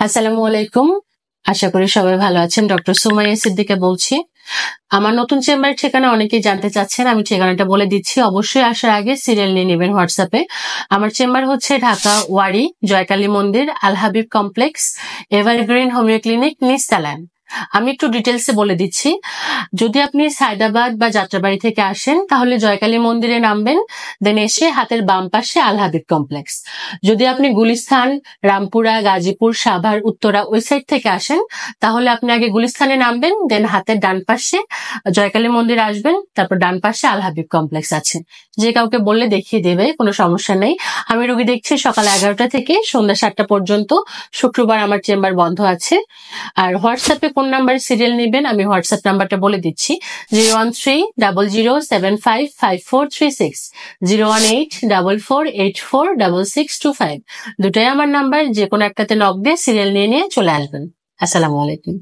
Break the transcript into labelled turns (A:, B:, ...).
A: আসসালামু আলাইকুম। আশা করি সবাই ভালো আছেন। ডক্টর সুমাইয়া সিদ্দিকা বলছি। আমার নতুন চেম্বারের ঠিকানা অনেকেই জানতে চাচ্ছেন, আমি ঠিকানাটা বলে দিচ্ছি। অবশ্যই আসার আগে সিরিয়াল নিয়ে নেবেন হোয়াটসঅ্যাপে। আমার চেম্বার হচ্ছে Dhaka Wari Joykali Mandir, Al Habib complex, evergreen homeo clinic, নিস্তালান। আমি একটু ডিটেলসে বলে দিচ্ছি। যদি আপনি সায়দাবাদ বা যাত্রাবাড়ি থেকে আসেন তাহলে জয়কালী মন্দিরে নামবেন, দেন এসে হাতের বাম পাশে আল হাবিব কমপ্লেক্স। যদি আপনি গুলিস্তান, রামপুরা, গাজীপুর, সাভার, উত্তরা ওই সাইড থেকে আসেন তাহলে আপনি আগে গুলিস্তানে নামবেন, দেন হাতের ডান পাশে জয়কালী মন্দির আসবেন, তারপর ডান পাশে আল হাবিব কমপ্লেক্স আছে। যে কাউকে বললে দেখিয়ে দেবে, কোনো সমস্যা নেই। আমি রোগী দেখছি সকাল 11টা থেকে সন্ধ্যা 7টা পর্যন্ত। শুক্রবার আমার চেম্বার বন্ধ আছে। আর হোয়াটসঅ্যাপে কোন নাম্বারে সিরিয়াল নেবেন আমি হোয়াটসঅ্যাপ নাম্বারটা বলে দিচ্ছি। 01300755436, 01844846625। দুটাই আমার নাম্বার, যে কোনো একটাতে নক দিয়ে সিরিয়াল নিয়ে চলে আসবেন। আসসালামু আলাইকুম।